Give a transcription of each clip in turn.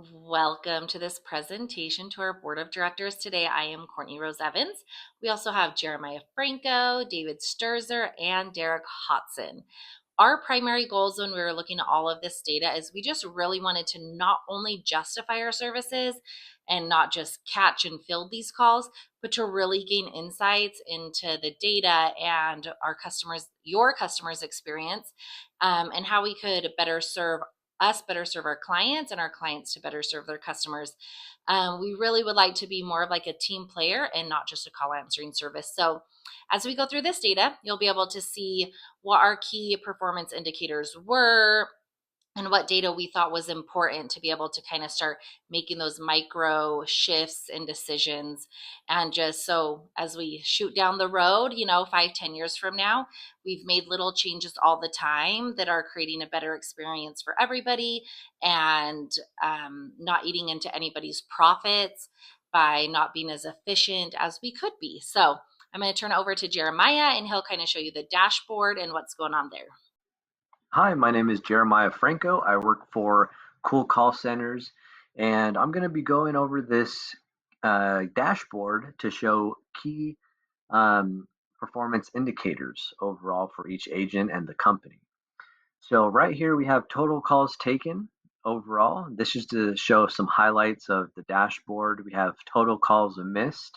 Welcome to this presentation to our board of directors. Today, I am Courtney Rose Evans. We also have Jeremiah Franco, David Sturzer, and Derek Hodson. Our primary goals when we were looking at all of this data is we just really wanted to not only justify our services and not just catch and field these calls, but to really gain insights into the data and our customers, your customers' experience, and how we could better serve our clients and our clients to better serve their customers. We really would like to be more of like a team player and not just a call answering service. So as we go through this data, you'll be able to see what our key performance indicators were and what data we thought was important to be able to kind of start making those micro shifts and decisions. And just so as we shoot down the road, 5-10 years from now, we've made little changes all the time that are creating a better experience for everybody, and not eating into anybody's profits by not being as efficient as we could be. So I'm going to turn it over to Jeremiah, and he'll kind of show you the dashboard and what's going on there. Hi, my name is Jeremiah Franco. I work for Cool Call Centers, and I'm going to be going over this dashboard to show key um, performance indicators overall for each agent and the company. So right here we have total calls taken overall. This is to show some highlights of the dashboard. We have total calls missed,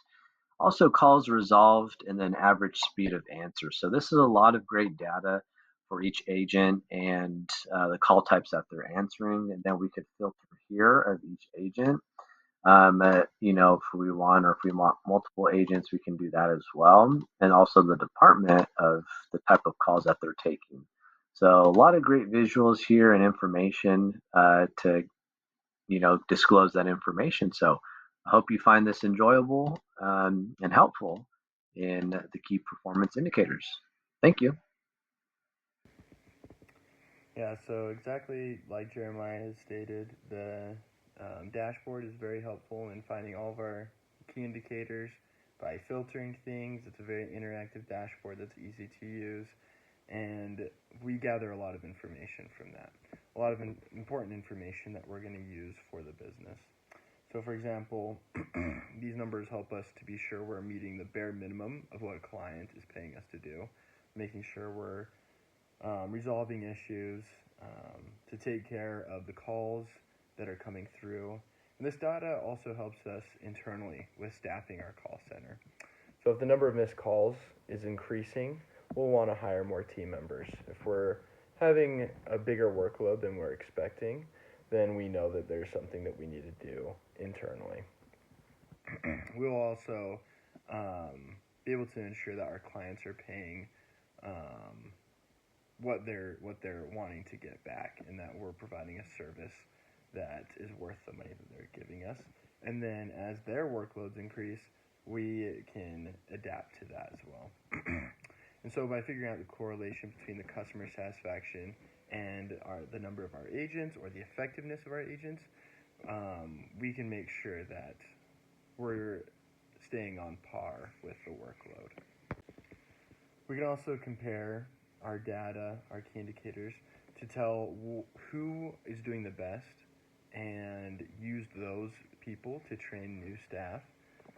also calls resolved, and then average speed of answer. So this is a lot of great data for each agent and the call types that they're answering. And then we could filter here of each agent. If we want, or if we want multiple agents, we can do that as well. And also the department of the type of calls that they're taking. So a lot of great visuals here and information to disclose that information. So I hope you find this enjoyable and helpful in the key performance indicators. Thank you. Yeah, so exactly like Jeremiah has stated, the dashboard is very helpful in finding all of our key indicators by filtering things. It's a very interactive dashboard that's easy to use, and we gather a lot of information from that. A lot of important information that we're going to use for the business. So, for example, these numbers help us to be sure we're meeting the bare minimum of what a client is paying us to do, making sure we're resolving issues, to take care of the calls that are coming through. And this data also helps us internally with staffing our call center. So if the number of missed calls is increasing, we'll want to hire more team members. If we're having a bigger workload than we're expecting, then we know that there's something that we need to do internally. We'll also be able to ensure that our clients are paying what they're wanting to get back, and that we're providing a service that is worth the money that they're giving us. And then as their workloads increase, we can adapt to that as well. And so by figuring out the correlation between the customer satisfaction and the number of our agents, or the effectiveness of our agents, we can make sure that we're staying on par with the workload. We can also compare our data, our key indicators, to tell who is doing the best and use those people to train new staff.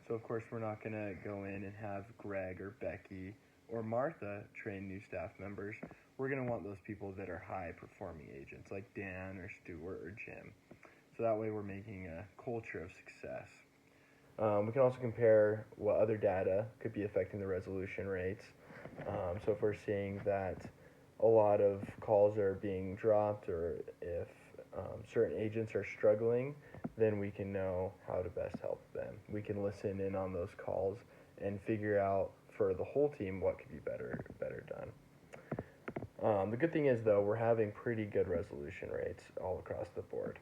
So of course we're not going to go in and have Greg or Becky or Martha train new staff members. We're going to want those people that are high performing agents like Dan or Stuart or Jim. So that way we're making a culture of success. We can also compare what other data could be affecting the resolution rates. So if we're seeing that a lot of calls are being dropped, or if certain agents are struggling, then we can know how to best help them. We can listen in on those calls and figure out for the whole team what could be better done. The good thing is, though, we're having pretty good resolution rates all across the board.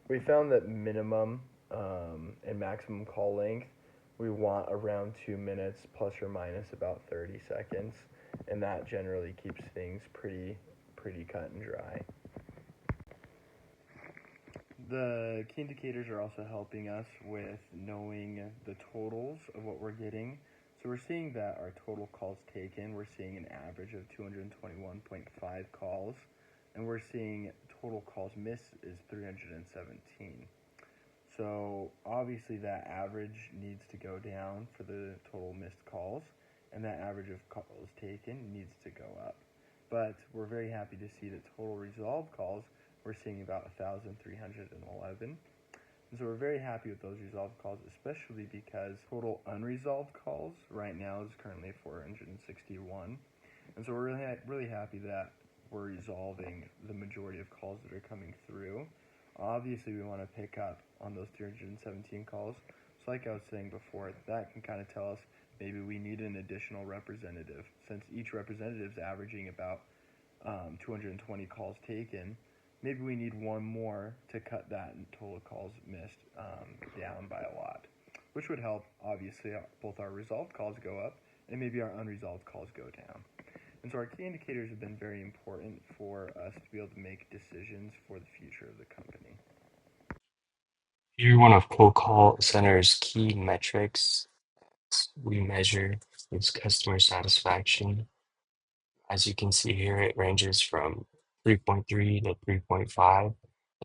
We found that minimum and maximum call length, we want around 2 minutes plus or minus about 30 seconds, and that generally keeps things pretty cut and dry. The key indicators are also helping us with knowing the totals of what we're getting. So we're seeing that our total calls taken, we're seeing an average of 221.5 calls, and we're seeing total calls missed is 317. So obviously that average needs to go down for the total missed calls, and that average of calls taken needs to go up. But we're very happy to see that total resolved calls, we're seeing about 1,311. And so we're very happy with those resolved calls, especially because total unresolved calls right now is currently 461. And so we're really happy that we're resolving the majority of calls that are coming through. Obviously, we want to pick up on those 317 calls. So like I was saying before, that can kind of tell us maybe we need an additional representative. Since each representative is averaging about 220 calls taken, maybe we need one more to cut that total calls missed down by a lot, which would help, obviously, both our resolved calls go up and maybe our unresolved calls go down. And so our key indicators have been very important for us to be able to make decisions for the future of the company. Here, one of Cold Call Center's key metrics we measure is customer satisfaction. As you can see here, it ranges from 3.3 to 3.5,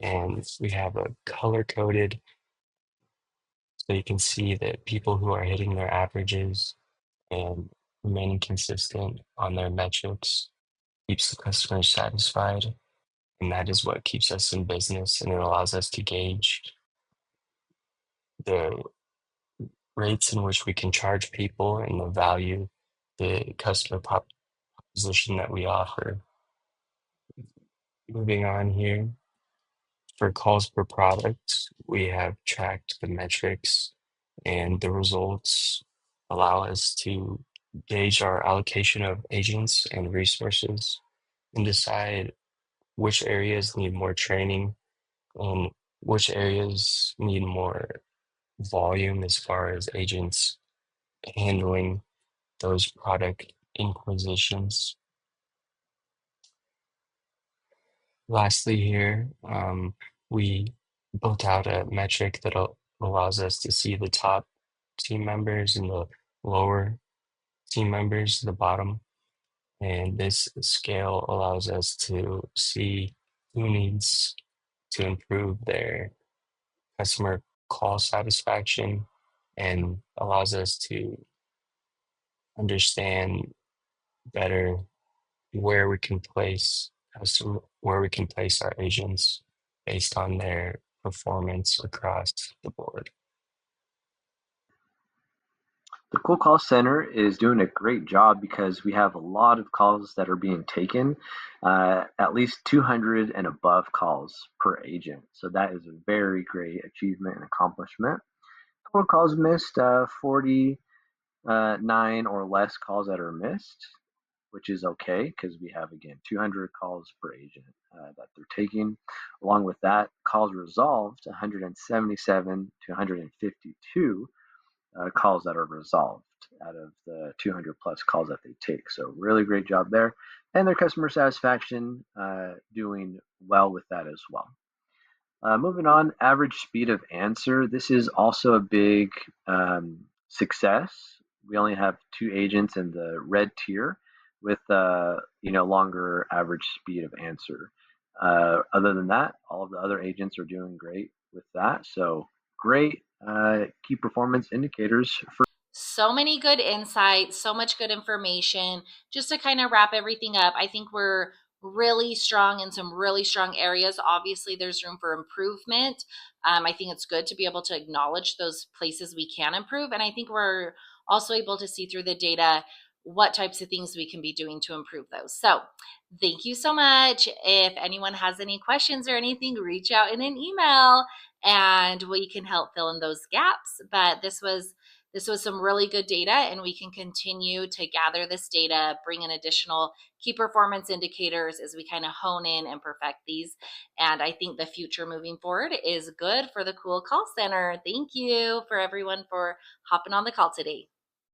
and we have a color coded so you can see that people who are hitting their averages and remaining consistent on their metrics keeps the customer satisfied, and that is what keeps us in business, and it allows us to gauge the rates in which we can charge people and the value, the customer proposition that we offer. Moving on here, for calls per product, we have tracked the metrics, and the results allow us to gauge our allocation of agents and resources and decide which areas need more training and which areas need more volume as far as agents handling those product inquisitions. Lastly, here, we built out a metric that allows us to see the top team members and the lower team members, the bottom. And this scale allows us to see who needs to improve their customer call satisfaction and allows us to understand better where we can place our agents based on their performance across the board. The Cool Call Center is doing a great job because we have a lot of calls that are being taken, at least 200 and above calls per agent. So that is a very great achievement and accomplishment. Total calls missed, 49 or less calls that are missed, which is okay because we have, again, 200 calls per agent that they're taking. Along with that, calls resolved, 177 to 152 calls that are resolved out of the 200 plus calls that they take. So really great job there. And their customer satisfaction doing well with that as well. Moving on, average speed of answer. This is also a big success. We only have 2 agents in the red tier with longer average speed of answer. Other than that, all of the other agents are doing great with that. So great key performance indicators for. So many good insights, so much good information. Just to kind of wrap everything up, I think we're really strong in some really strong areas. Obviously, there's room for improvement. I think it's good to be able to acknowledge those places we can improve. And I think we're also able to see through the data what types of things we can be doing to improve those. So thank you so much. If anyone has any questions or anything, reach out in an email and we can help fill in those gaps. But this was some really good data, and we can continue to gather this data, bring in additional key performance indicators as we kind of hone in and perfect these. And I think the future moving forward is good for the Cool Call Center. Thank you for everyone for hopping on the call today.